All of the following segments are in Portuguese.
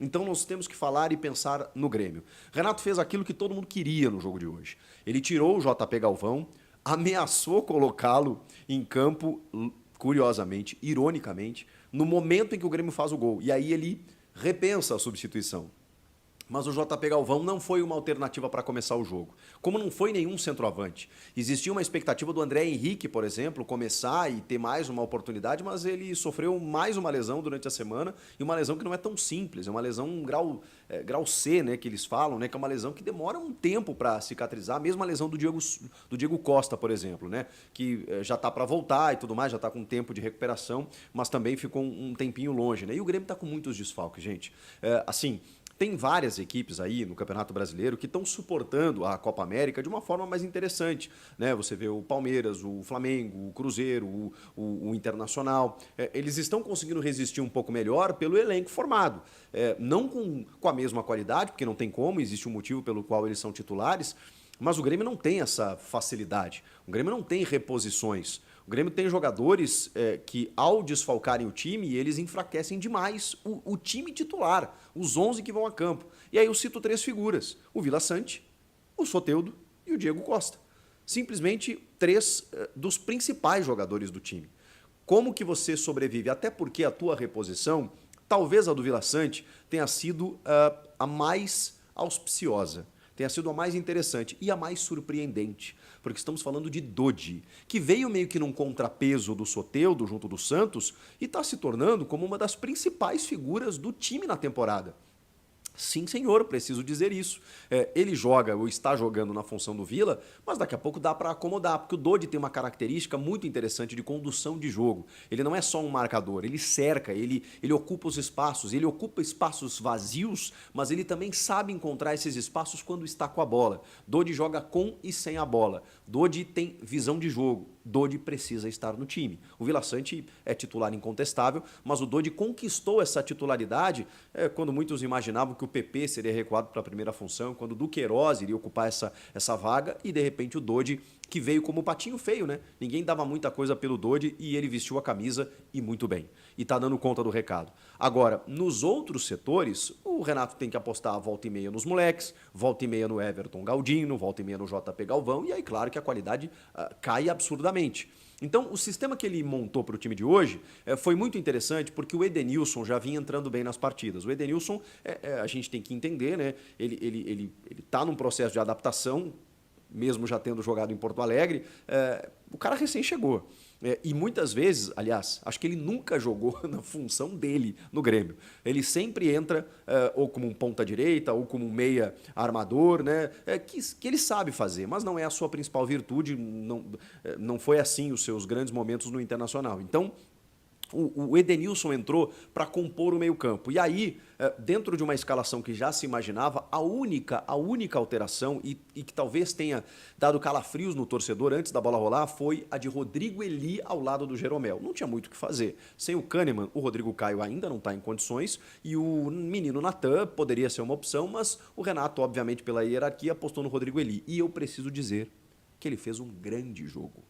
Então nós temos que falar e pensar no Grêmio. Renato fez aquilo que todo mundo queria no jogo de hoje. Ele tirou o JP Galvão, ameaçou colocá-lo em campo, curiosamente, ironicamente, no momento em que o Grêmio faz o gol. E aí ele repensa a substituição. Mas o JP Galvão não foi uma alternativa para começar o jogo. Como não foi nenhum centroavante. Existia uma expectativa do André Henrique, por exemplo, começar e ter mais uma oportunidade, mas ele sofreu mais uma lesão durante a semana, e uma lesão que não é tão simples, é uma lesão grau C, né, que eles falam, né, que é uma lesão que demora um tempo para cicatrizar, mesmo a lesão do Diego Costa, por exemplo, né, que já está para voltar e tudo mais, já está com tempo de recuperação, mas também ficou um tempinho longe. Né? E o Grêmio está com muitos desfalques, gente. Assim, tem várias equipes aí no Campeonato Brasileiro que estão suportando a Copa América de uma forma mais interessante. Né? Você vê o Palmeiras, o Flamengo, o Cruzeiro, o Internacional. Eles estão conseguindo resistir um pouco melhor pelo elenco formado. Não com a mesma qualidade, porque não tem como, existe um motivo pelo qual eles são titulares, mas o Grêmio não tem essa facilidade. O Grêmio não tem reposições. O Grêmio tem jogadores que, ao desfalcarem o time, eles enfraquecem demais o time titular, os 11 que vão a campo. E aí eu cito 3 figuras, o Vila Sante, o Soteldo e o Diego Costa. Simplesmente 3 dos principais jogadores do time. Como que você sobrevive? Até porque a tua reposição, talvez a do Vila Sante, tenha sido a mais auspiciosa, tenha sido a mais interessante e a mais surpreendente. Porque estamos falando de Dodi, que veio meio que num contrapeso do Soteldo junto do Santos e está se tornando como uma das principais figuras do time na temporada. Sim, senhor, preciso dizer isso. Ele joga ou está jogando na função do Vila, mas daqui a pouco dá para acomodar, porque o Dodi tem uma característica muito interessante de condução de jogo. Ele não é só um marcador, ele cerca, ele ocupa os espaços, ele ocupa espaços vazios, mas ele também sabe encontrar esses espaços quando está com a bola. Dodi joga com e sem a bola. Dodi tem visão de jogo. Dodi precisa estar no time. O Vila Sante é titular incontestável, mas o Dodi conquistou essa titularidade quando muitos imaginavam que o PP seria recuado para a primeira função, quando o Duqueiroz iria ocupar essa vaga, e de repente o Dodi, que veio como patinho feio, né? Ninguém dava muita coisa pelo Dodi e ele vestiu a camisa e muito bem. E tá dando conta do recado. Agora, nos outros setores, o Renato tem que apostar volta e meia nos moleques, volta e meia no Everton Galdino, volta e meia no JP Galvão, e aí claro que a qualidade cai absurdamente. Então, o sistema que ele montou para o time de hoje foi muito interessante porque o Edenilson já vinha entrando bem nas partidas. O Edenilson, a gente tem que entender, né? Ele tá num processo de adaptação, mesmo já tendo jogado em Porto Alegre. O cara recém chegou. E muitas vezes, aliás, acho que ele nunca jogou na função dele no Grêmio. Ele sempre entra ou como um ponta-direita ou como um meia armador, né? Que ele sabe fazer, mas não é a sua principal virtude, não foi assim os seus grandes momentos no Internacional. Então, o Edenilson entrou para compor o meio-campo. E aí, dentro de uma escalação que já se imaginava, a única alteração, e que talvez tenha dado calafrios no torcedor antes da bola rolar, foi a de Rodrigo Eli ao lado do Jeromel. Não tinha muito o que fazer. Sem o Kahneman, o Rodrigo Caio ainda não está em condições, e o menino Natan poderia ser uma opção, mas o Renato, obviamente, pela hierarquia, apostou no Rodrigo Eli. E eu preciso dizer que ele fez um grande jogo.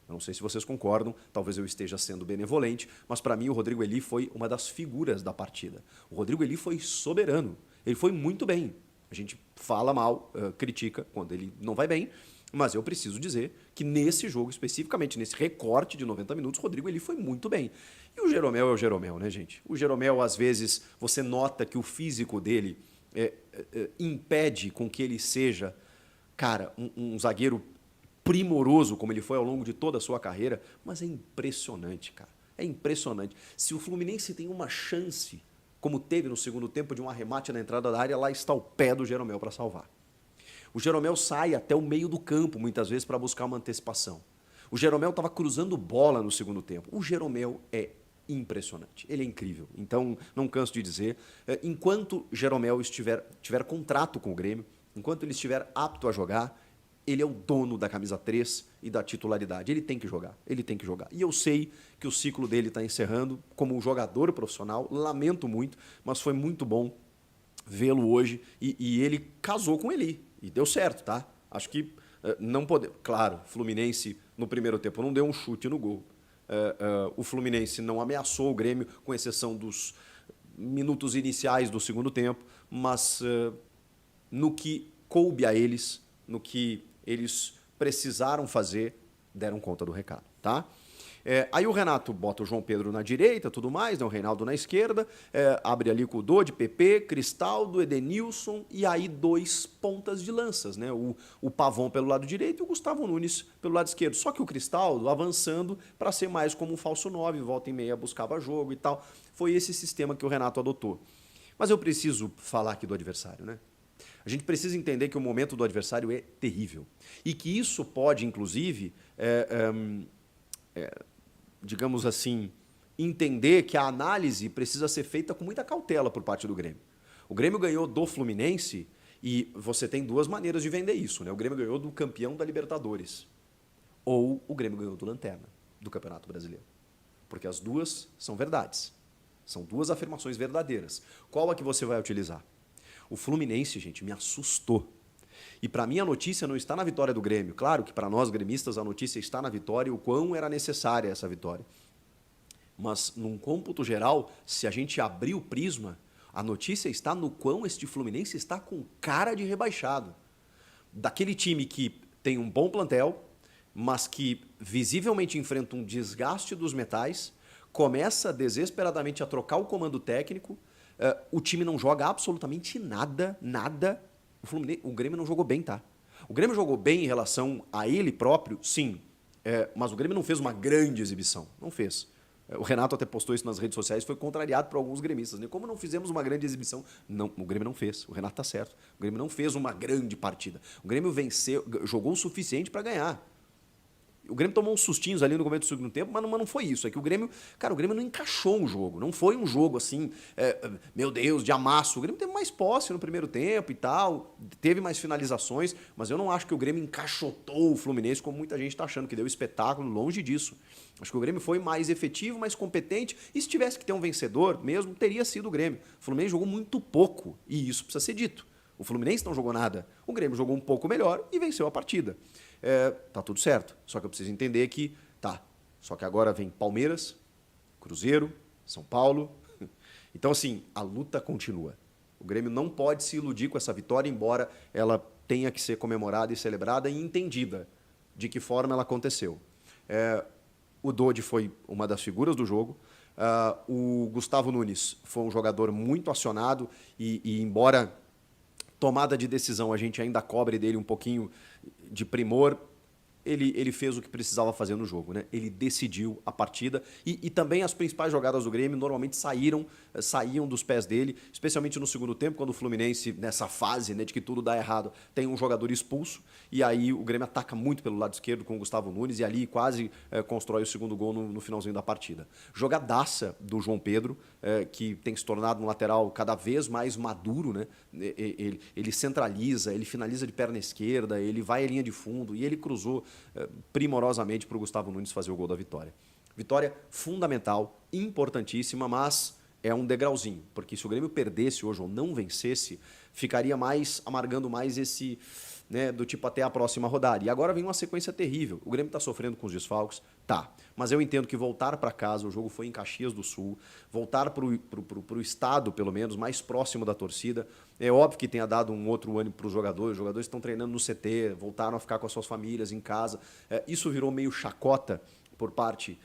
Eu não sei se vocês concordam, talvez eu esteja sendo benevolente, mas para mim o Rodrigo Eli foi uma das figuras da partida. O Rodrigo Eli foi soberano, ele foi muito bem. A gente fala mal, critica quando ele não vai bem, mas eu preciso dizer que nesse jogo, especificamente nesse recorte de 90 minutos, o Rodrigo Eli foi muito bem. E o Jeromel é o Jeromel, né, gente? O Jeromel, às vezes, você nota que o físico dele impede com que ele seja, cara, um zagueiro primoroso, como ele foi ao longo de toda a sua carreira, mas é impressionante, cara. É impressionante. Se o Fluminense tem uma chance, como teve no segundo tempo, de um arremate na entrada da área, lá está o pé do Jeromel para salvar. O Jeromel sai até o meio do campo, muitas vezes, para buscar uma antecipação. O Jeromel estava cruzando bola no segundo tempo. O Jeromel é impressionante. Ele é incrível. Então, não canso de dizer, enquanto Jeromel tiver contrato com o Grêmio, enquanto ele estiver apto a jogar, ele é o dono da camisa 3 e da titularidade. Ele tem que jogar, ele tem que jogar. E eu sei que o ciclo dele está encerrando como um jogador profissional, lamento muito, mas foi muito bom vê-lo hoje e ele casou com ele. E deu certo, tá? Acho que não pode. Claro, o Fluminense no primeiro tempo não deu um chute no gol. O Fluminense não ameaçou o Grêmio, com exceção dos minutos iniciais do segundo tempo, mas no que coube a eles, no que eles precisaram fazer, deram conta do recado, tá? Aí o Renato bota o João Pedro na direita, tudo mais, né? O Reinaldo na esquerda, abre ali com o Dodi, PP, Cristaldo, Edenilson e aí 2 pontas de lanças, né? O Pavon pelo lado direito e o Gustavo Nunes pelo lado esquerdo. Só que o Cristaldo avançando para ser mais como um falso 9, volta e meia buscava jogo e tal. Foi esse sistema que o Renato adotou. Mas eu preciso falar aqui do adversário, né? A gente precisa entender que o momento do adversário é terrível e que isso pode, inclusive, digamos assim, entender que a análise precisa ser feita com muita cautela por parte do Grêmio. O Grêmio ganhou do Fluminense e você tem 2 maneiras de vender isso, né? O Grêmio ganhou do campeão da Libertadores ou o Grêmio ganhou do Lanterna do Campeonato Brasileiro. Porque as 2 são verdades. São 2 afirmações verdadeiras. Qual a que você vai utilizar? O Fluminense, gente, me assustou. E para mim a notícia não está na vitória do Grêmio. Claro que para nós gremistas a notícia está na vitória e o quão era necessária essa vitória. Mas num cômputo geral, se a gente abrir o prisma, a notícia está no quão este Fluminense está com cara de rebaixado. Daquele time que tem um bom plantel, mas que visivelmente enfrenta um desgaste dos metais, começa desesperadamente a trocar o comando técnico, o time não joga absolutamente nada. O Grêmio não jogou bem, tá? O Grêmio jogou bem em relação a ele próprio, sim. Mas o Grêmio não fez uma grande exibição. Não fez. O Renato até postou isso nas redes sociais, foi contrariado por alguns gremistas, né? Como não fizemos uma grande exibição? Não, o Grêmio não fez. O Renato tá certo. O Grêmio não fez uma grande partida. O Grêmio venceu, jogou o suficiente para ganhar. O Grêmio tomou uns sustinhos ali no começo do segundo tempo, mas não foi isso. É que o Grêmio, cara, o Grêmio não encaixou o jogo. Não foi um jogo assim, meu Deus, de amasso. O Grêmio teve mais posse no primeiro tempo e tal, teve mais finalizações, mas eu não acho que o Grêmio encaixotou o Fluminense como muita gente está achando, que deu espetáculo, longe disso. Acho que o Grêmio foi mais efetivo, mais competente, e se tivesse que ter um vencedor mesmo, teria sido o Grêmio. O Fluminense jogou muito pouco, e isso precisa ser dito. O Fluminense não jogou nada. O Grêmio jogou um pouco melhor e venceu a partida. Tá tudo certo. Só que eu preciso entender que só que agora vem Palmeiras, Cruzeiro, São Paulo. Então, assim, a luta continua. O Grêmio não pode se iludir com essa vitória, embora ela tenha que ser comemorada e celebrada e entendida de que forma ela aconteceu. O Dodi foi uma das figuras do jogo. O Gustavo Nunes foi um jogador muito acionado e embora tomada de decisão a gente ainda cobre dele um pouquinho de primor, ele fez o que precisava fazer no jogo, né? Ele decidiu a partida e também as principais jogadas do Grêmio normalmente saíam dos pés dele, especialmente no segundo tempo, quando o Fluminense, nessa fase, né, de que tudo dá errado, tem um jogador expulso e aí o Grêmio ataca muito pelo lado esquerdo com o Gustavo Nunes e ali quase constrói o segundo gol no finalzinho da partida. Jogadaça do João Pedro, que tem se tornado um lateral cada vez mais maduro, né? Ele centraliza, ele finaliza de perna esquerda, ele vai à linha de fundo e ele cruzou primorosamente para o Gustavo Nunes fazer o gol da vitória. Vitória fundamental, importantíssima, mas é um degrauzinho, porque se o Grêmio perdesse hoje ou não vencesse, ficaria amargando mais esse, né, do tipo até a próxima rodada. E agora vem uma sequência terrível. O Grêmio está sofrendo com os desfalques, mas eu entendo que voltar para casa, o jogo foi em Caxias do Sul, voltar para o estado, pelo menos, mais próximo da torcida, é óbvio que tenha dado um outro ânimo para os jogadores estão treinando no CT, voltaram a ficar com as suas famílias em casa, isso virou meio chacota por parte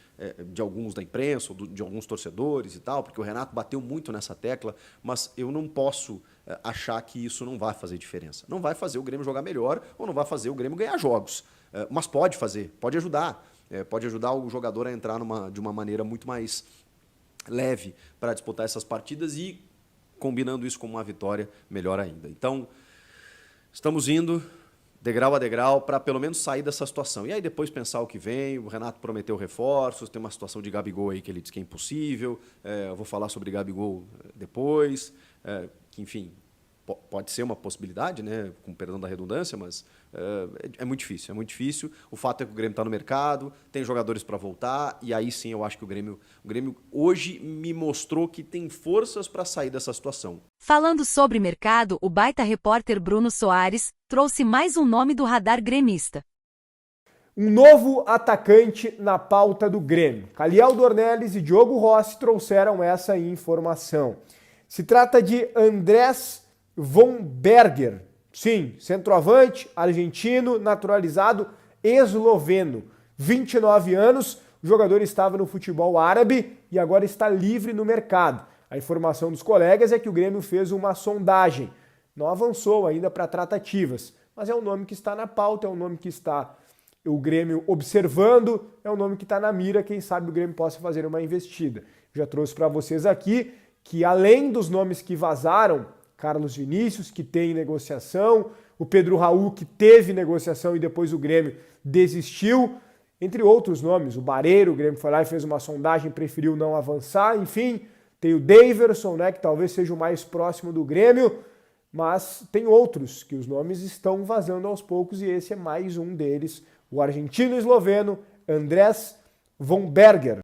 de alguns da imprensa, de alguns torcedores e tal, porque o Renato bateu muito nessa tecla, mas eu não posso achar que isso não vai fazer diferença. Não vai fazer o Grêmio jogar melhor ou não vai fazer o Grêmio ganhar jogos, mas pode fazer, pode ajudar. Pode ajudar o jogador a entrar de uma maneira muito mais leve para disputar essas partidas e, combinando isso com uma vitória, melhor ainda. Então, estamos indo degrau a degrau para pelo menos sair dessa situação. E aí depois pensar o que vem. O Renato prometeu reforços, tem uma situação de Gabigol aí que ele diz que é impossível. Eu vou falar sobre Gabigol depois. Que, enfim, pode ser uma possibilidade, né, com perdão da redundância, mas é muito difícil. O fato é que o Grêmio está no mercado, tem jogadores para voltar, e aí sim eu acho que o Grêmio hoje me mostrou que tem forças para sair dessa situação. Falando sobre mercado, o baita repórter Bruno Soares trouxe mais um nome do radar gremista. Um novo atacante na pauta do Grêmio. Caliel Dornelles e Diogo Rossi trouxeram essa informação. Se trata de Andrés von Berger. Sim, centroavante, argentino, naturalizado, esloveno. 29 anos, o jogador estava no futebol árabe e agora está livre no mercado. A informação dos colegas é que o Grêmio fez uma sondagem. Não avançou ainda para tratativas, mas é um nome que está na pauta, é um nome que está o Grêmio observando, é um nome que está na mira, quem sabe o Grêmio possa fazer uma investida. Já trouxe para vocês aqui que além dos nomes que vazaram, Carlos Vinícius, que tem negociação, o Pedro Raul, que teve negociação e depois o Grêmio desistiu, entre outros nomes, o Bareiro, o Grêmio foi lá e fez uma sondagem, preferiu não avançar, enfim, tem o Daverson, né, que talvez seja o mais próximo do Grêmio, mas tem outros que os nomes estão vazando aos poucos e esse é mais um deles, o argentino esloveno Andrés von Berger.